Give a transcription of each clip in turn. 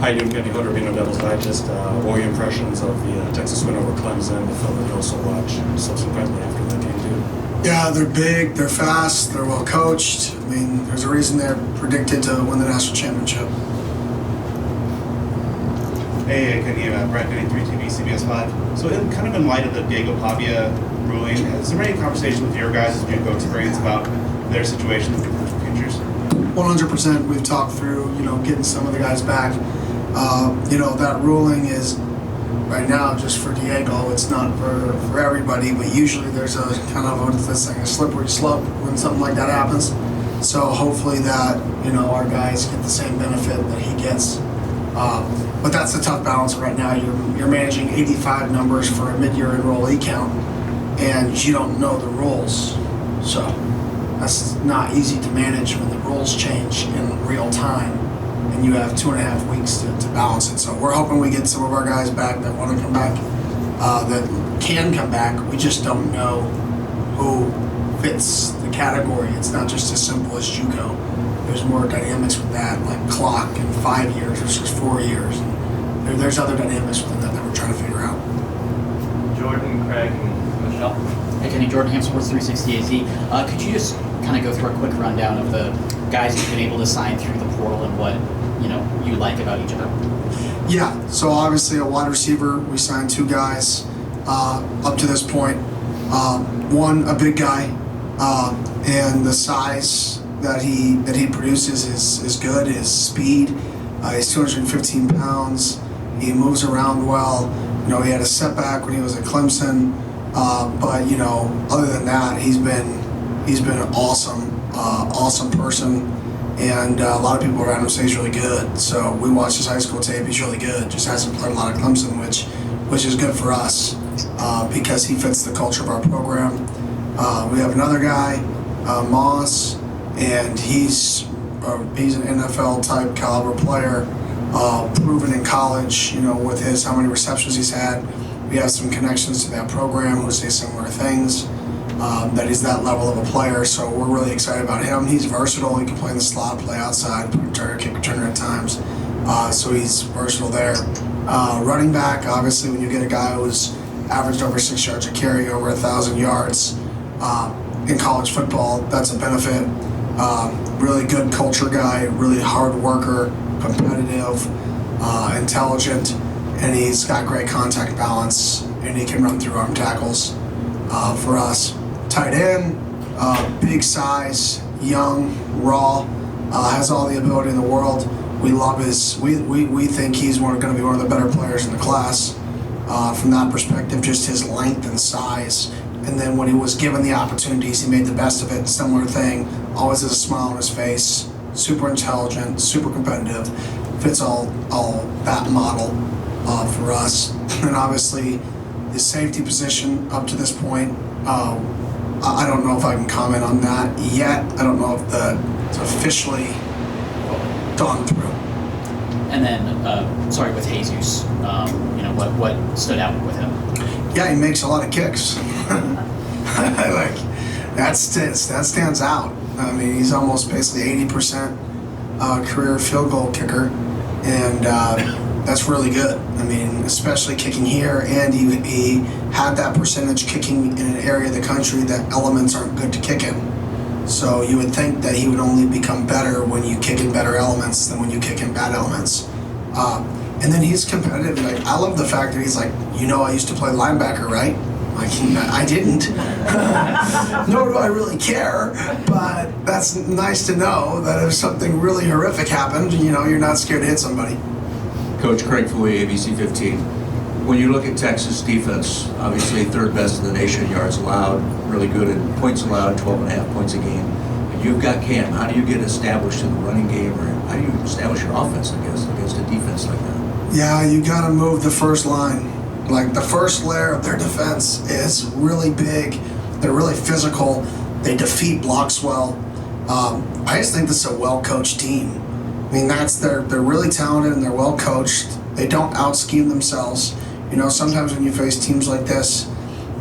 Hi, Newton Kenny Hunter, being on Devil's Digest. What were your impressions of the Texas win over Clemson, the film that you also watched subsequently after that game, too? Yeah, they're big, they're fast, they're well coached. I mean, there's a reason they're predicted to win the national championship. Hey, Kenny, Brett, 93 TV, CBS 5. So, in light of the Diego Pavia ruling, is there any conversation with your guys' JUCO experience about their situation and potential futures? 100%. We've talked through, getting some of the guys back. That ruling is right now just for Diego. It's not for everybody, but usually there's a kind of a slippery slope when something like that happens. So hopefully that our guys get the same benefit that he gets. But that's a tough balance right now. You're managing 85 numbers for a mid-year enrollee count, and you don't know the rules. So that's not easy to manage when the rules change in real time, and you have 2.5 weeks to balance it. So we're hoping we get some of our guys back that want to come back, that can come back. We just don't know who fits the category. It's not just as simple as JUCO. There's more dynamics with that, like clock and 5 years versus 4 years. There's other dynamics within that we're trying to figure out. Jordan, Craig, and Michelle. Hey, Kenny, Jordan Ham, Sports 360 AZ. Could you just kind of go through a quick rundown of the guys you've been able to sign through the portal and what you like about each of them? Yeah, so obviously a wide receiver, we signed 2 guys up to this point. One, a big guy, and the size that he produces is good. His speed, he's 215 pounds. He moves around well. He had a setback when he was at Clemson, but other than that, he's been an awesome person, and a lot of people around him say he's really good. So we watched his high school tape. He's really good. Just hasn't played a lot of Clemson, which is good for us because he fits the culture of our program. We have another guy, Moss, and he's an NFL type caliber player, proven in college. With how many receptions he's had. We have some connections to that program who say similar things. That he's that level of a player, so we're really excited about him. He's versatile. He can play in the slot, play outside, kick returner at times. So he's versatile there. Running back, obviously, when you get a guy who's averaged over 6 yards a carry, over 1,000 yards in college football, that's a benefit. Really good culture guy, really hard worker, competitive, intelligent, and he's got great contact balance, and he can run through arm tackles for us. Tight end, big size, young, raw, has all the ability in the world. We love we think he's going to be one of the better players in the class. From that perspective, just his length and size. And then when he was given the opportunities, he made the best of it. Similar thing, always has a smile on his face, super intelligent, super competitive, fits all that model for us. And obviously, his safety position up to this point, I don't know if I can comment on that yet. I don't know if it's officially gone through. And then, with Jesus, what stood out with him? Yeah, he makes a lot of kicks. That stands out. I mean, he's almost basically 80% career field goal kicker, and that's really good. I mean, especially kicking here, and he had that percentage kicking in an area of the country that elements aren't good to kick in. So you would think that he would only become better when you kick in better elements than when you kick in bad elements. And then he's competitive. I love the fact that he's like, I used to play linebacker, right? I didn't. Nor do I really care, but that's nice to know that if something really horrific happened, you're not scared to hit somebody. Coach Craig Foley, ABC 15. When you look at Texas defense, obviously 3rd best in the nation in yards allowed, really good in points allowed, 12.5 points a game. And you've got Cam. How do you get established in the running game, or how do you establish your offense, I guess, against a defense like that? Yeah, you got to move the first line. The first layer of their defense is really big. They're really physical. They defeat blocks well. I just think this is a well-coached team. I mean, they're really talented and they're well-coached. They don't out-scheme themselves. Sometimes when you face teams like this,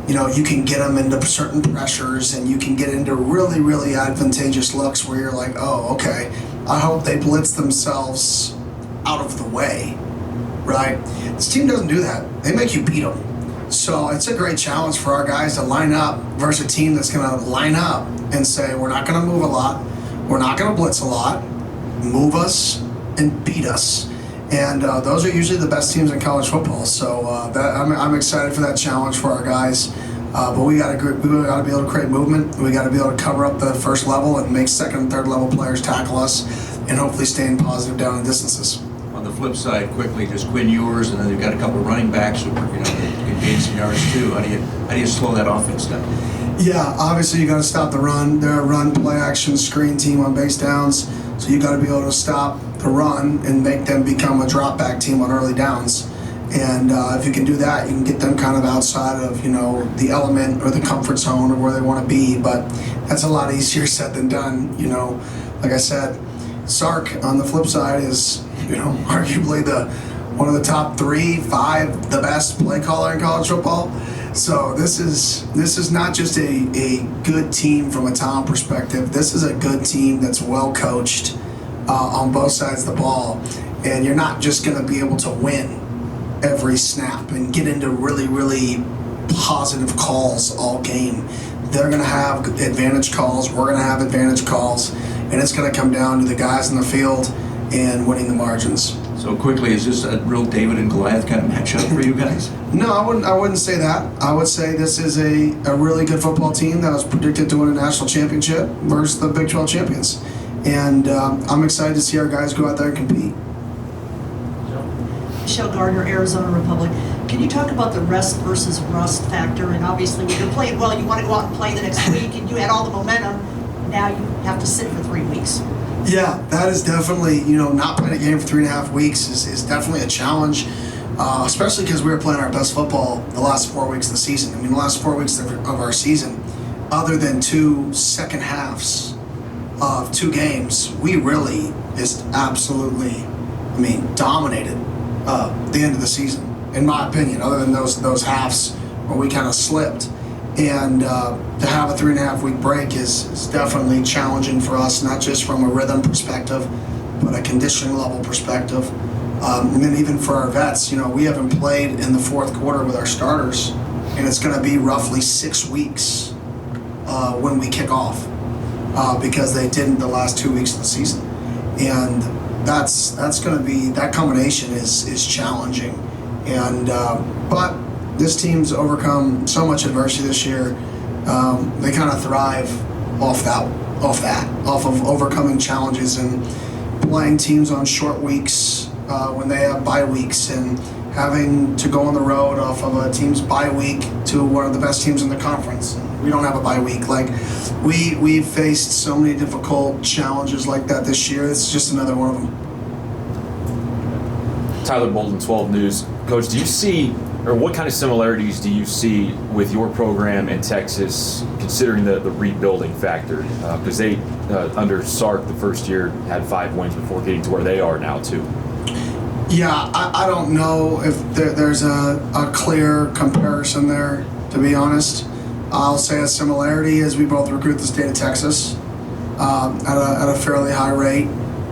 you can get them into certain pressures and you can get into really, really advantageous looks where you're like, oh, okay, I hope they blitz themselves out of the way, right? This team doesn't do that. They make you beat them. So it's a great challenge for our guys to line up versus a team that's going to line up and say, we're not going to move a lot, we're not going to blitz a lot, move us and beat us. And those are usually the best teams in college football. So I'm excited for that challenge for our guys. But we got to be able to create movement. We got to be able to cover up the first level and make second and third level players tackle us, and hopefully staying positive down in distances. On the flip side, quickly, just Quinn Ewers, and then you've got a couple of running backs who can gain some yards too. How do you slow that offense down? Yeah, obviously you got to stop the run. They're a run, play action, screen team on base downs, so you got to be able to stop the run and make them become a drop back team on early downs. And if you can do that, you can get them kind of outside of the element or the comfort zone of where they want to be. But that's a lot easier said than done. Like I said, Sark on the flip side is arguably one of the top 3, 5, the best play caller in college football. So this is not just a good team from a talent perspective. This is a good team that's well coached on both sides of the ball, and you're not just going to be able to win every snap and get into really, really positive calls all game. They're going to have advantage calls. We're going to have advantage calls, and it's going to come down to the guys in the field and winning the margins. So quickly, is this a real David and Goliath kind of matchup for you guys? No, I wouldn't say that. I would say this is a really good football team that was predicted to win a national championship versus the Big 12 champions. And I'm excited to see our guys go out there and compete. Michelle Gardner, Arizona Republic. Can you talk about the rest versus rust factor? And obviously, when you're playing well, you want to go out and play the next week, and you had all the momentum. Now you have to sit for 3 weeks. Yeah, that is definitely, not playing a game for 3.5 weeks is definitely a challenge, especially because we were playing our best football the last 4 weeks of the season. I mean, the last 4 weeks of our season, other than 2 second halves of 2 games, we really just absolutely, dominated the end of the season, in my opinion, other than those halves where we kind of slipped. And to have a 3.5 week break is definitely challenging for us, not just from a rhythm perspective, but a conditioning level perspective. And then even for our vets, we haven't played in the fourth quarter with our starters, and it's going to be roughly 6 weeks when we kick off because they didn't the last 2 weeks of the season. And that's going to be, that combination is challenging. And but this team's overcome so much adversity this year. They kind of thrive off of overcoming challenges and playing teams on short weeks when they have bye weeks, and having to go on the road off of a team's bye week to one of the best teams in the conference. We don't have a bye week. Like we've faced so many difficult challenges like that this year. It's just another one of them. Tyler Bolden, 12 News. Coach, do you see, or what kind of similarities do you see with your program and Texas, considering the rebuilding factor? Because they, under Sark, the first year, had 5 wins before getting to where they are now, too. Yeah, I don't know if there's a clear comparison there, to be honest. I'll say a similarity is we both recruit the state of Texas at a fairly high rate.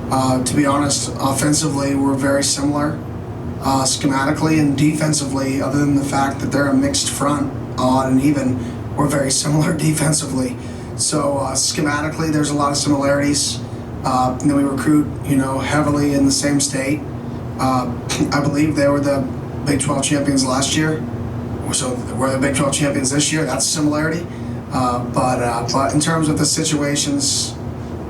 To be honest, offensively, we're very similar. Schematically and defensively, other than the fact that they're a mixed front, odd and even, we're very similar defensively. So schematically, there's a lot of similarities. And then we recruit, heavily in the same state. I believe they were the Big 12 champions last year. So we're the Big 12 champions this year. That's a similarity. But in terms of the situations,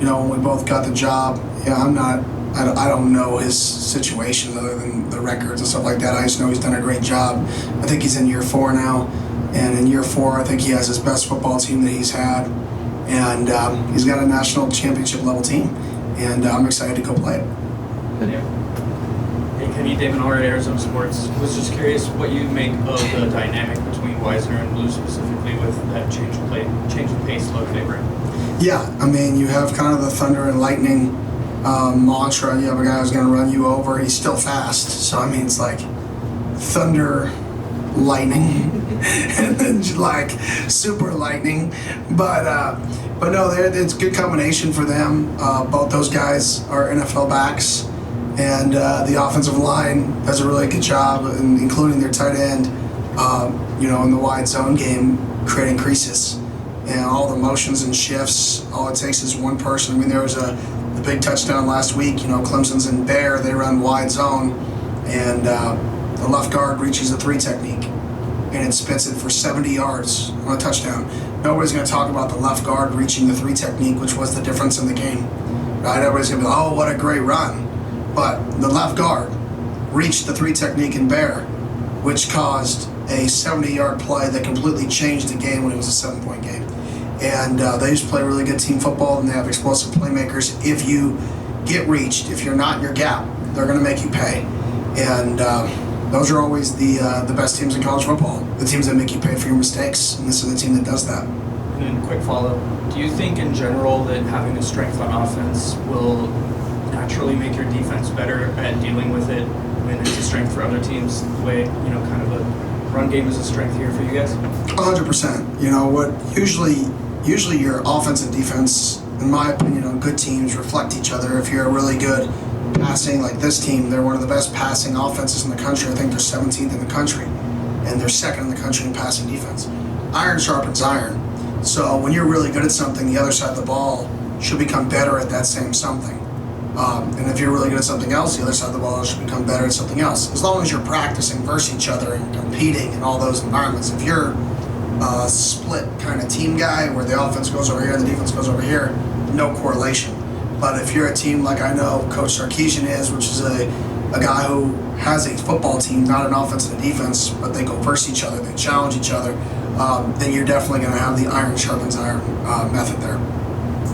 when we both got the job, I don't know his situation other than the records and stuff like that. I just know he's done a great job. I think he's in year 4 now. And in year 4, I think he has his best football team that he's had. And he's got a national championship level team. And I'm excited to go play it. Hey, Kenny, David Orr at Arizona Sports. Was just curious what you make of the dynamic between Weiser and Blue, specifically with that change of pace look they bring. Yeah, you have kind of the thunder and lightning mantra. You have a guy who's going to run you over. He's still fast, so it's like thunder, lightning, and then like super lightning. But no, it's a good combination for them. Both those guys are NFL backs, And the offensive line does a really good job, including their tight end, in the wide zone game, creating creases. And all the motions and shifts, all it takes is one person. I mean, there was a big touchdown last week. Clemson's in bear, they run wide zone, and the left guard reaches the 3 technique, and it spits it for 70 yards on a touchdown. Nobody's going to talk about the left guard reaching the 3 technique, which was the difference in the game. Right? Everybody's going to be like, oh, what a great run. But the left guard reached the 3 technique in bear, which caused a 70-yard play that completely changed the game when it was a 7-point game. And they just play really good team football, and they have explosive playmakers. If you get reached, if you're not in your gap, they're going to make you pay. And those are always the best teams in college football, the teams that make you pay for your mistakes, and this is the team that does that. And then quick follow-up. Do you think in general that having a strength on offense will naturally make your defense better at dealing with it when it's a strength for other teams? The way, kind of a run game is a strength here for you guys? 100%. What usually your offense and defense, in my opinion, on good teams reflect each other. If you're really good passing, like this team, they're one of the best passing offenses in the country. I think they're 17th in the country, and they're second in the country in passing defense. Iron sharpens iron. So when you're really good at something, the other side of the ball should become better at that same something. And if you're really good at something else, the other side of the ball should become better at something else. As long as you're practicing versus each other and competing in all those environments. If you're a split kind of team guy where the offense goes over here and the defense goes over here, no correlation. But if you're a team like I know Coach Sarkisian is, which is a guy who has a football team, not an offense and a defense, but they go versus each other, they challenge each other, then you're definitely going to have the iron sharpens iron method there.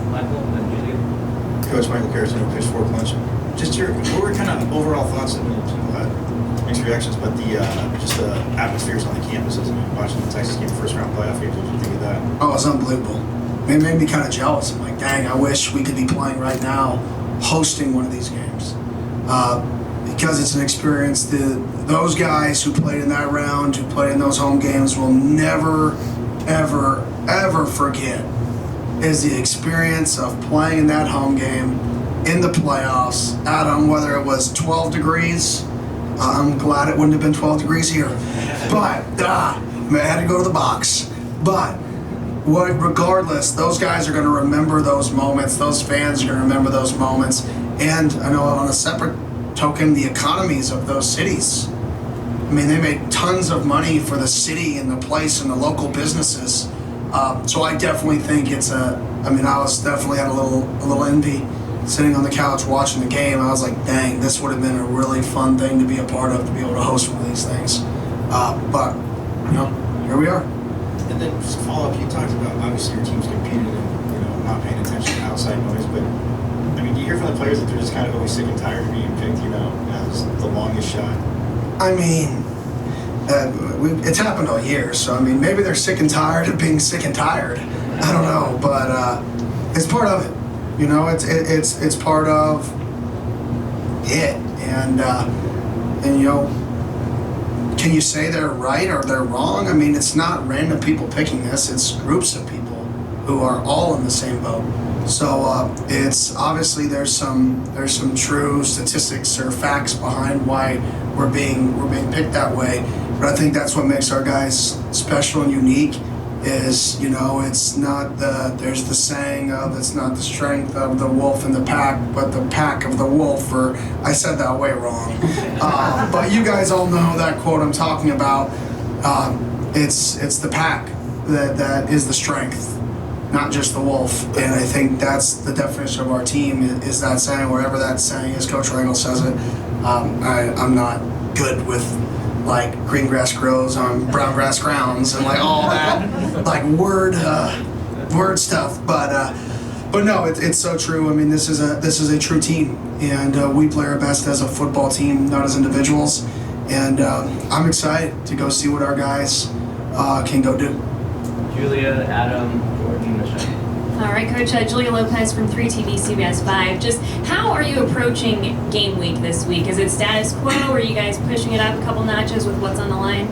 Michael, and then Julia. Coach Michael Carrison, Pitchfork Lunch. Just what were kind of overall thoughts? I mean, people had mixed reactions, but the atmospheres on the campuses. I mean, watching the Texas game, first round playoff games, what did you think of that? Oh, it was unbelievable. It made me kind of jealous. I'm like, dang, I wish we could be playing right now, hosting one of these games. Because it's an experience that those guys who played in that round, who played in those home games, will never, ever, ever forget, is the experience of playing in that home game in the playoffs at home, whether it was 12 degrees. I'm glad it wouldn't have been 12 degrees here. But I had to go to the box. But regardless, those guys are going to remember those moments. Those fans are going to remember those moments. And I know on a separate token, the economies of those cities. I mean, they made tons of money for the city and the place and the local businesses. So I definitely think I was definitely had a little envy sitting on the couch watching the game. I was like, dang, this would have been a really fun thing to be a part of, to be able to host one of these things. But, here we are. And then just to follow up, you talked about obviously your team's competing and not paying attention to outside noise, but I mean, do you hear from the players that they're just kind of always sick and tired of being picked, as the longest shot? I mean, it's happened all year, so I mean, maybe they're sick and tired of being sick and tired. I don't know, but it's part of it. It's part of it, and can you say they're right or they're wrong? I mean, it's not random people picking this; it's groups of people who are all in the same boat. So it's obviously there's some true statistics or facts behind why we're being picked that way. But I think that's what makes our guys special and unique. Is it's not there's the saying of it's not the strength of the wolf in the pack, but the pack of the wolf. Or I said that way wrong. But you guys all know that quote I'm talking about. It's the pack that is the strength, not just the wolf. And I think that's the definition of our team is that saying, wherever that saying is. Coach Rangel says it. I'm not good with like green grass grows on brown grass grounds and like all that like word stuff. But no, it's so true. I mean, this is a true team, and we play our best as a football team, not as individuals. And I'm excited to go see what our guys can go do. Julia, Adam, Jordan, Michelle. All right, Coach. Julia Lopez from 3TV CBS 5. Just how are you approaching game week this week? Is it status quo, or are you guys pushing it up a couple notches with what's on the line?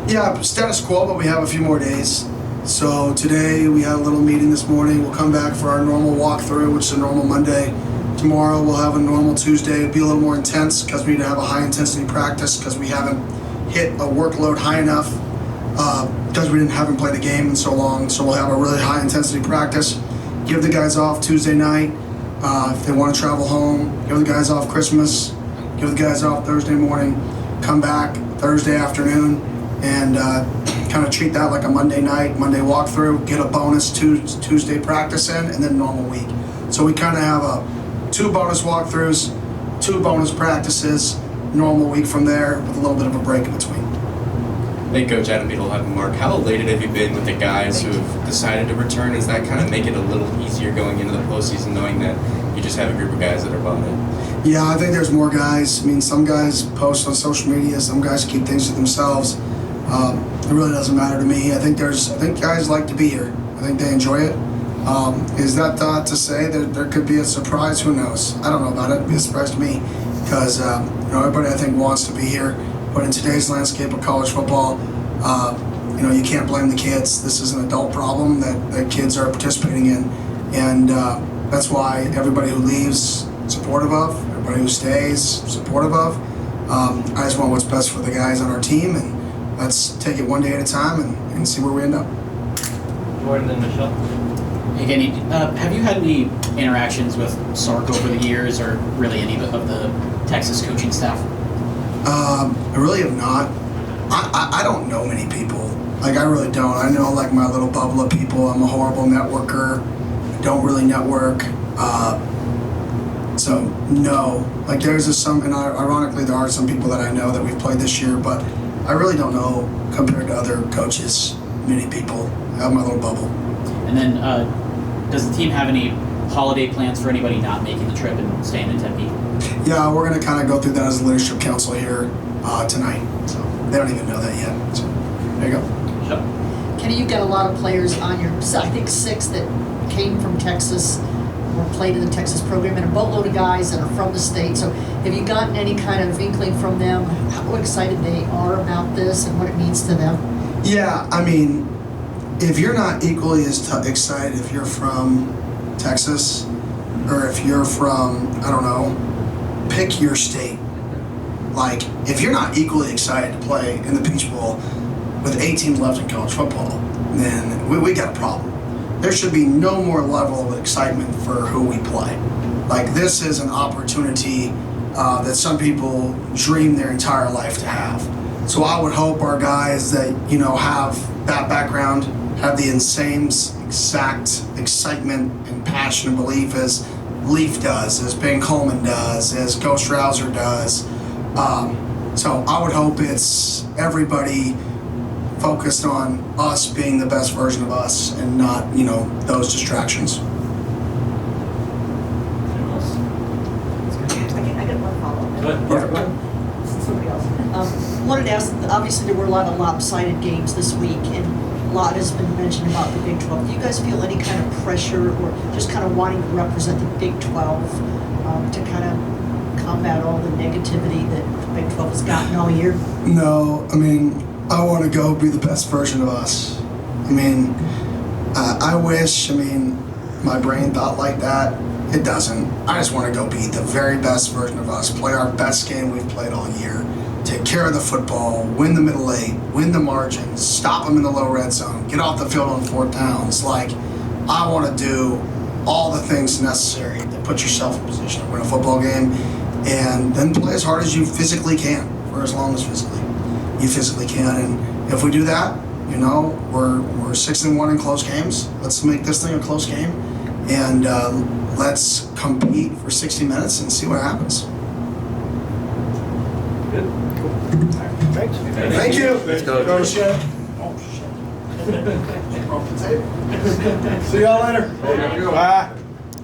Yeah, status quo, but we have a few more days. So today we had a little meeting this morning. We'll come back for our normal walkthrough, which is a normal Monday. Tomorrow we'll have a normal Tuesday. It'll be a little more intense because we need to have a high intensity practice because we haven't hit a workload high enough because we haven't played a game in so long. So we'll have a really high intensity practice. Give the guys off Tuesday night. If they want to travel home, give the guys off Christmas. Give the guys off Thursday morning. Come back Thursday afternoon and kind of treat that like a Monday night, Monday walkthrough. Get a bonus Tuesday practice in, and then normal week. So we kind of have 2 bonus walkthroughs, 2 bonus practices, normal week from there with a little bit of a break in between. Hey, Coach Adam Beadle, Mark. How elated have you been with the guys who have decided to return? Does that kind of make it a little easier going into the postseason, knowing that you just have a group of guys that are bought in? Yeah, I think there's more guys. I mean, some guys post on social media, some guys keep things to themselves. It really doesn't matter to me. I think guys like to be here. I think they enjoy it. Is that to say that there could be a surprise? Who knows? I don't know about it. It'd be a surprise to me because everybody I think wants to be here. But in today's landscape of college football, you can't blame the kids. This is an adult problem that kids are participating in, and that's why everybody who leaves supportive of, everybody who stays supportive of. I just want what's best for the guys on our team, and let's take it one day at a time and see where we end up. Jordan and Michelle. Again, have you had any interactions with Sark over the years, or really any of the Texas coaching staff? I really have not. I don't know many people. Like, I really don't. I know, like, my little bubble of people. I'm a horrible networker. I don't really network. So, no. Like, and ironically, there are some people that I know that we've played this year, but I really don't know, compared to other coaches, many people. I have my little bubble. And then, does the team have any holiday plans for anybody not making the trip and staying in Tempe? Yeah, we're going to kind of go through that as a leadership council here tonight. So they don't even know that yet. So there you go. Sure. Kenny, you've got a lot of players on your, I think 6 that came from Texas or played in the Texas program, and a boatload of guys that are from the state. So have you gotten any kind of inkling from them how excited they are about this and what it means to them? Yeah, I mean, if you're not equally as excited if you're from Texas or if you're from, I don't know, pick your state. Like, if you're not equally excited to play in the Peach Bowl with 8 teams left in college football, then we got a problem. There should be no more level of excitement for who we play. Like, this is an opportunity that some people dream their entire life to have. So I would hope our guys that, have that background have the insane exact excitement and passion and belief as Leaf does, as Ben Coleman does, as Coach Rouser does. So I would hope it's everybody focused on us being the best version of us and not, those distractions. I got one follow-up. Go ahead. Somebody else. Wanted to ask, obviously there were a lot of lopsided games this week, and a lot has been mentioned about the Big 12. Do you guys feel any kind of pressure or just kind of wanting to represent the Big 12 to kind of combat all the negativity that the Big 12 has gotten all year? No, I mean, I want to go be the best version of us. I mean, I wish, my brain thought like that. It doesn't. I just want to go be the very best version of us, play our best game we've played all year, take care of the football, win the middle 8, win the margins, stop them in the low red zone, get off the field on 4th downs. Like, I want to do all the things necessary to put yourself in position to win a football game, and then play as hard as you physically can, for as long as you physically can. And if we do that, we're 6-1 in close games. Let's make this thing a close game, and let's compete for 60 minutes and see what happens. Good. Cool. Thank you. Let's go. Oh, shit. See y'all later. Bye.